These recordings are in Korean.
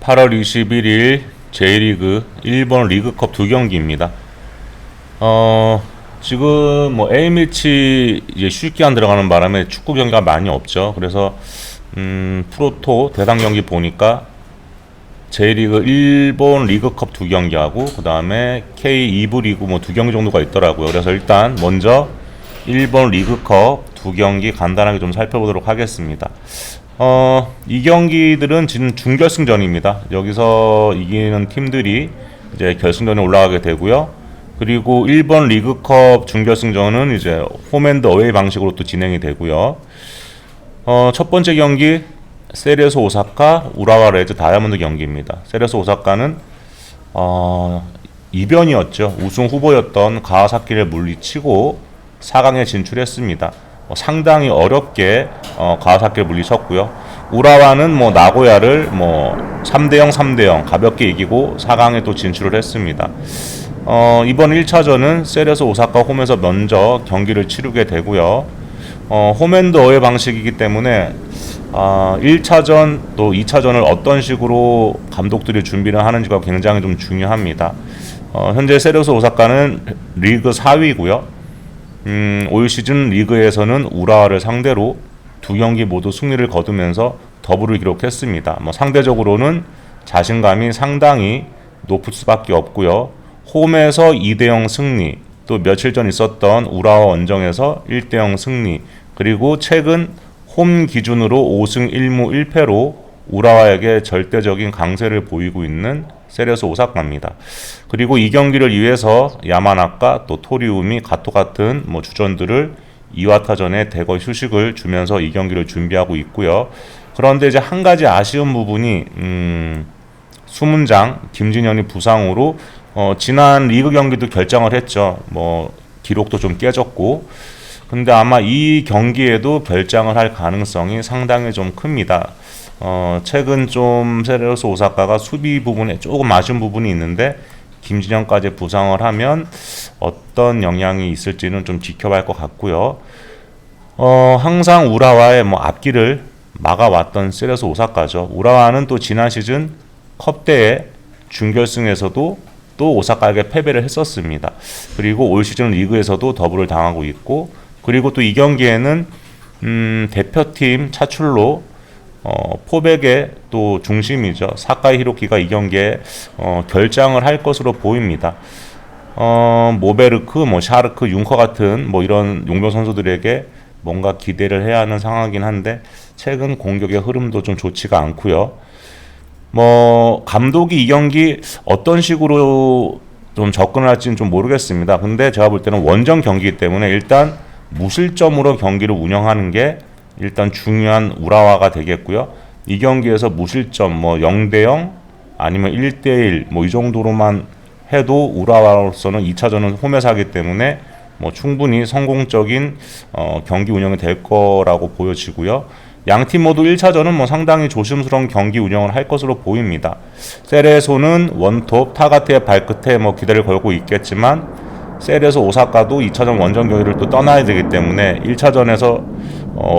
8월 21일 J리그 일본 리그컵 두 경기입니다. 지금 뭐 A매치 이제 휴식 기간 들어가는 바람에 축구 경기가 많이 없죠. 그래서 프로토 대상 경기 보니까 J리그 일본 리그컵 두 경기하고 그 다음에 K 2부 리그 뭐 두 경기 정도가 있더라고요. 그래서 일단 먼저 일본 리그컵 두 경기 간단하게 좀 살펴보도록 하겠습니다. 이 경기들은 지금 준결승전입니다. 여기서 이기는 팀들이 이제 결승전에 올라가게 되고요. 그리고 일본 리그컵 준결승전은 이제 홈앤드 어웨이 방식으로 또 진행이 되고요. 첫 번째 경기 세레소 오사카 우라와 레즈 다이아몬드 경기입니다. 세레소 오사카는 이변이었죠. 우승 후보였던 가와사키를 물리치고 4강에 진출했습니다. 상당히 어렵게 가와사키를 물리쳤고요. 우라와는 뭐 나고야를 뭐 3대0 3대0 가볍게 이기고 4강에 또 진출을 했습니다. 이번 1차전은 세레소 오사카 홈에서 먼저 경기를 치르게 되고요. 홈앤드 어웨이 방식이기 때문에 1차전 또 2차전을 어떤 식으로 감독들이 준비를 하는지가 굉장히 좀 중요합니다. 현재 세레소 오사카는 리그 4위고요. 올 시즌 리그에서는 우라와를 상대로 두 경기 모두 승리를 거두면서 더블을 기록했습니다. 상대적으로는 자신감이 상당히 높을 수밖에 없고요. 홈에서 2대0 승리, 또 며칠 전 있었던 우라와 원정에서 1대0 승리, 그리고 최근 홈 기준으로 5승 1무 1패로 우라와에게 절대적인 강세를 보이고 있는 세레소 오사카입니다. 그리고 이 경기를 위해서 야마나카 또 토리우미 가토 같은 주전들을 2와타전에 대거 휴식을 주면서 이 경기를 준비하고 있고요. 그런데 이제 한 가지 아쉬운 부분이 수문장 김진현이 부상으로 지난 리그 경기도 결정을 했죠. 기록도 좀 깨졌고, 근데 아마 이 경기에도 결장을 할 가능성이 상당히 좀 큽니다. 최근 좀 세레소 오사카가 수비 부분에 조금 아쉬운 부분이 있는데 김진현까지 부상을 하면 어떤 영향이 있을지는 좀 지켜봐야 할 것 같고요. 항상 우라와의 앞길을 막아왔던 세레소 오사카죠. 우라와는 또 지난 시즌 컵대회 준결승에서도 또 오사카에게 패배를 했었습니다. 그리고 올 시즌 리그에서도 더블을 당하고 있고, 그리고 또 이 경기에는 대표팀 차출로 포백의 또 중심이죠. 사카이 히로키가 이 경기에 결장을 할 것으로 보입니다. 모베르크, 샤르크, 융커 같은 이런 용병 선수들에게 뭔가 기대를 해야 하는 상황이긴 한데 최근 공격의 흐름도 좀 좋지가 않고요. 감독이 이 경기 어떤 식으로 좀 접근을 할지는 좀 모르겠습니다. 근데 제가 볼 때는 원정 경기이기 때문에 일단 무실점으로 경기를 운영하는 게 일단 중요한 우라와가 되겠고요. 이 경기에서 무실점 0대0 아니면 1대1 이 정도로만 해도 우라와로서는 2차전은 홈에서 하기 때문에 충분히 성공적인 경기 운영이 될 거라고 보여지고요. 양팀 모두 1차전은 상당히 조심스러운 경기 운영을 할 것으로 보입니다. 세레소는 원톱 타가테의 발끝에 기대를 걸고 있겠지만 세레소 오사카도 2차전 원정 경기를 또 떠나야 되기 때문에 1차전에서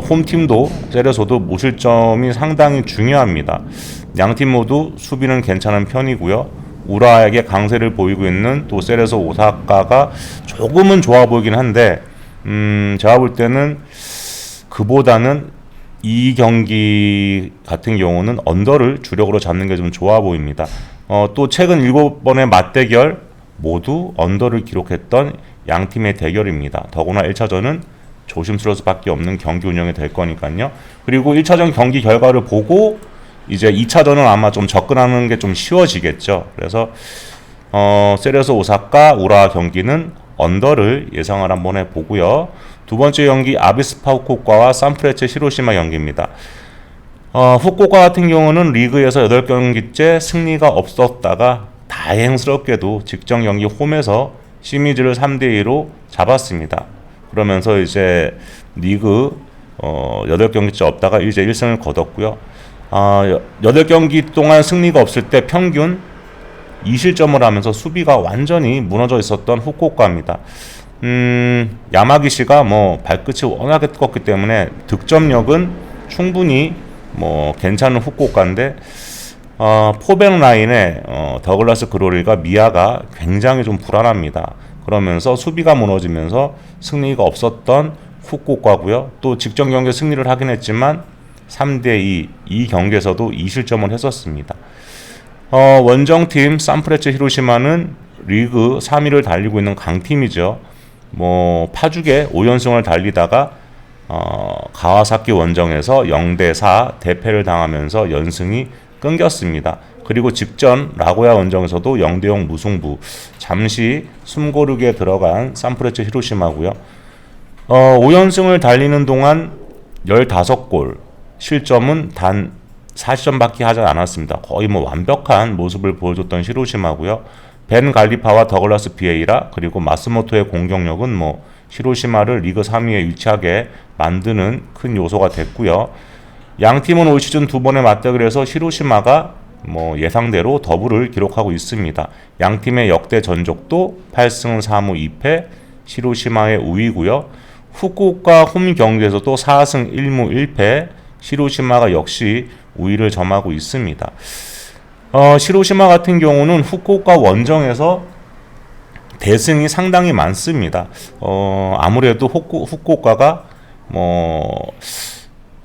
홈팀도 세레소도 무실점이 상당히 중요합니다. 양팀 모두 수비는 괜찮은 편이고요. 우라와에게 강세를 보이고 있는 또 세레소 오사카가 조금은 좋아 보이긴 한데 제가 볼 때는 그보다는 이 경기 같은 경우는 언더를 주력으로 잡는 게 좀 좋아 보입니다. 또 최근 7번의 맞대결 모두 언더를 기록했던 양팀의 대결입니다. 더구나 1차전은 조심스러울 수밖에 없는 경기 운영이 될 거니까요. 그리고 1차전 경기 결과를 보고 이제 2차전은 아마 좀 접근하는 게 좀 쉬워지겠죠. 그래서 세레소 오사카 우라와 경기는 언더를 예상을 한번 해보고요. 두 번째 경기 아비스파 후쿠오카와 산프레체 히로시마 경기입니다. 후쿠오카 같은 경우는 리그에서 8경기째 승리가 없었다가 다행스럽게도 직전 경기 홈에서 시미즈를 3대2로 잡았습니다. 그러면서 이제 리그 8경기째 없다가 이제 1승을 거뒀고요. 8경기 동안 승리가 없을 때 평균 2실점을 하면서 수비가 완전히 무너져 있었던 후쿠오카입니다. 야마기시가 발끝이 워낙에 뜨겁기 때문에 득점력은 충분히 괜찮은 후쿠오카인데 포백 라인에 더글라스 그로리가 미아가 굉장히 좀 불안합니다. 그러면서 수비가 무너지면서 승리가 없었던 후쿠오카고요. 또 직전 경기에 승리를 하긴 했지만 3대2 이 경기에서도 2실점을 했었습니다. 원정팀 산프레체 히로시마는 리그 3위를 달리고 있는 강팀이죠. 파죽에 5연승을 달리다가 가와사키 원정에서 0대4 대패를 당하면서 연승이 끊겼습니다. 그리고 직전 라고야 원정에서도 0대0 무승부, 잠시 숨고르게 들어간 산프레체 히로시마고요. 5연승을 달리는 동안 15골, 실점은 단 40점밖에 하지 않았습니다. 거의 완벽한 모습을 보여줬던 히로시마고요. 벤 갈리파와 더글라스 비에이라 그리고 마스모토의 공격력은 히로시마를 리그 3위에 위치하게 만드는 큰 요소가 됐고요. 양 팀은 올 시즌 2번의 맞대결을 해서 히로시마가 예상대로 더블을 기록하고 있습니다. 양 팀의 역대 전적도 8승 3무 2패, 히로시마의 우위고요. 후쿠오카 홈 경기에서도 4승 1무 1패, 히로시마가 역시 우위를 점하고 있습니다. 히로시마 같은 경우는 후쿠오카 원정에서 대승이 상당히 많습니다. 아무래도 후쿠오카가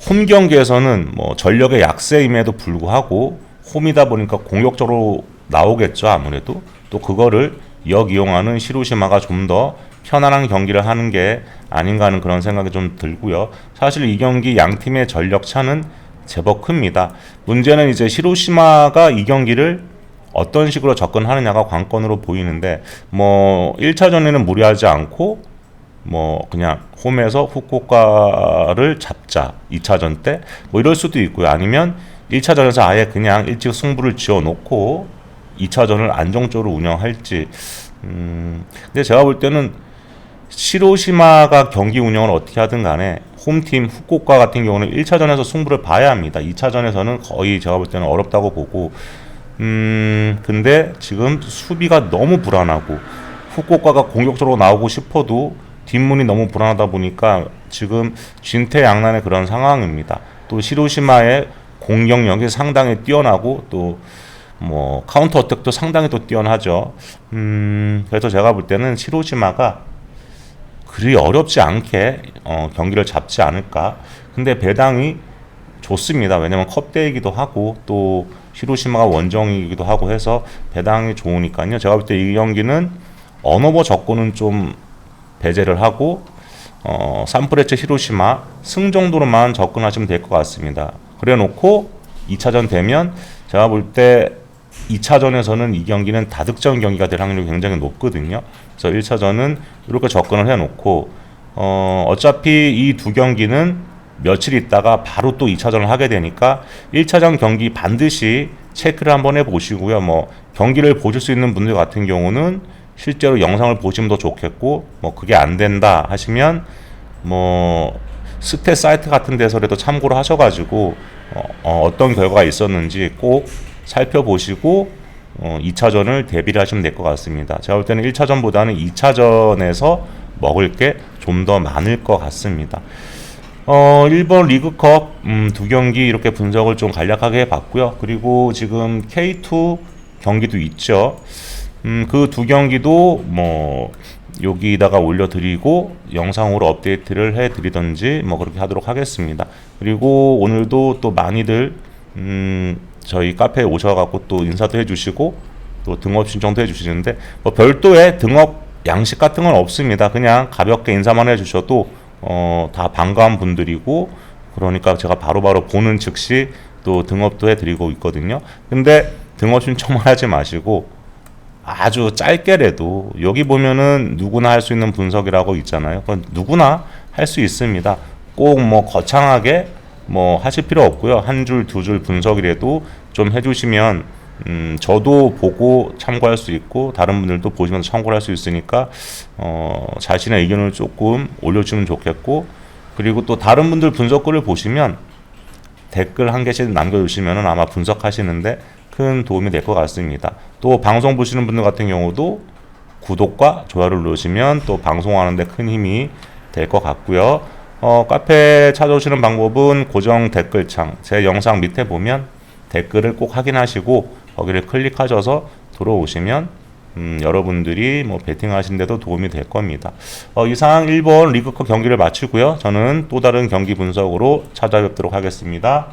홈 경기에서는 전력의 약세임에도 불구하고 홈이다 보니까 공격적으로 나오겠죠. 아무래도 또 그거를 역이용하는 히로시마가 좀 더 편안한 경기를 하는 게 아닌가 하는 그런 생각이 좀 들고요. 사실 이 경기 양 팀의 전력 차는 제법 큽니다. 문제는 이제 히로시마가 이 경기를 어떤 식으로 접근하느냐가 관건으로 보이는데 1차전에는 무리하지 않고 그냥 홈에서 후쿠오카를 잡자 2차전 때 이럴 수도 있고요. 아니면 1차전에서 아예 그냥 일찍 승부를 지어놓고 2차전을 안정적으로 운영할지. 근데 제가 볼 때는 히로시마가 경기 운영을 어떻게 하든 간에 홈팀 후쿠오카 같은 경우는 1차전에서 승부를 봐야 합니다. 2차전에서는 거의 제가 볼 때는 어렵다고 보고 근데 지금 수비가 너무 불안하고 후쿠오카가 공격적으로 나오고 싶어도 뒷문이 너무 불안하다 보니까 지금 진퇴양난의 그런 상황입니다. 또 히로시마의 공격력이 상당히 뛰어나고 또 카운터 어택도 상당히 또 뛰어나죠. 그래서 제가 볼 때는 히로시마가 그리 어렵지 않게 경기를 잡지 않을까. 근데 배당이 좋습니다. 왜냐면 컵대이기도 하고 또 히로시마가 원정이기도 하고 해서 배당이 좋으니까요. 제가 볼 때 이 경기는 언오버 적고는 좀 배제를 하고 산프레체 히로시마 승 정도로만 접근하시면 될 것 같습니다. 그래 놓고 2차전 되면 제가 볼 때 2차전에서는 이 경기는 다득점 경기가 될 확률이 굉장히 높거든요. 그래서 1차전은 이렇게 접근을 해놓고 어차피 이 두 경기는 며칠 있다가 바로 또 2차전을 하게 되니까 1차전 경기 반드시 체크를 한번 해보시고요. 경기를 보실 수 있는 분들 같은 경우는 실제로 영상을 보시면 더 좋겠고 그게 안 된다 하시면 스탯 사이트 같은 데서라도 참고를 하셔가지고 어떤 결과가 있었는지 꼭 살펴보시고 2차전을 대비를 하시면 될 것 같습니다. 제가 볼 때는 1차전보다는 2차전에서 먹을 게 좀 더 많을 것 같습니다. 일본 리그컵 두 경기 이렇게 분석을 좀 간략하게 해봤고요. 그리고 지금 K2 경기도 있죠. 그 두 경기도 여기다가 올려드리고 영상으로 업데이트를 해드리던지 그렇게 하도록 하겠습니다. 그리고 오늘도 또 많이들 저희 카페에 오셔갖고 또 인사도 해주시고 또 등업 신청도 해주시는데 별도의 등업 양식 같은 건 없습니다. 그냥 가볍게 인사만 해주셔도 다 반가운 분들이고 그러니까 제가 바로바로 보는 즉시 또 등업도 해드리고 있거든요. 근데 등업 신청만 하지 마시고 아주 짧게라도 여기 보면은 누구나 할 수 있는 분석이라고 있잖아요. 그건 누구나 할 수 있습니다. 꼭 거창하게 하실 필요 없고요. 한 줄, 두 줄 분석이라도 좀 해주시면 저도 보고 참고할 수 있고 다른 분들도 보시면서 참고를 할 수 있으니까 자신의 의견을 조금 올려주면 좋겠고 그리고 또 다른 분들 분석글을 보시면 댓글 한 개씩 남겨주시면 아마 분석하시는데 큰 도움이 될 것 같습니다. 또 방송 보시는 분들 같은 경우도 구독과 좋아요를 누르시면 또 방송하는데 큰 힘이 될 것 같고요. 카페 찾아오시는 방법은 고정 댓글창 제 영상 밑에 보면 댓글을 꼭 확인하시고 거기를 클릭하셔서 들어오시면 여러분들이 뭐 베팅하시는데도 도움이 될 겁니다. 이상 1번 리그컵 경기를 마치고요. 저는 또 다른 경기 분석으로 찾아뵙도록 하겠습니다.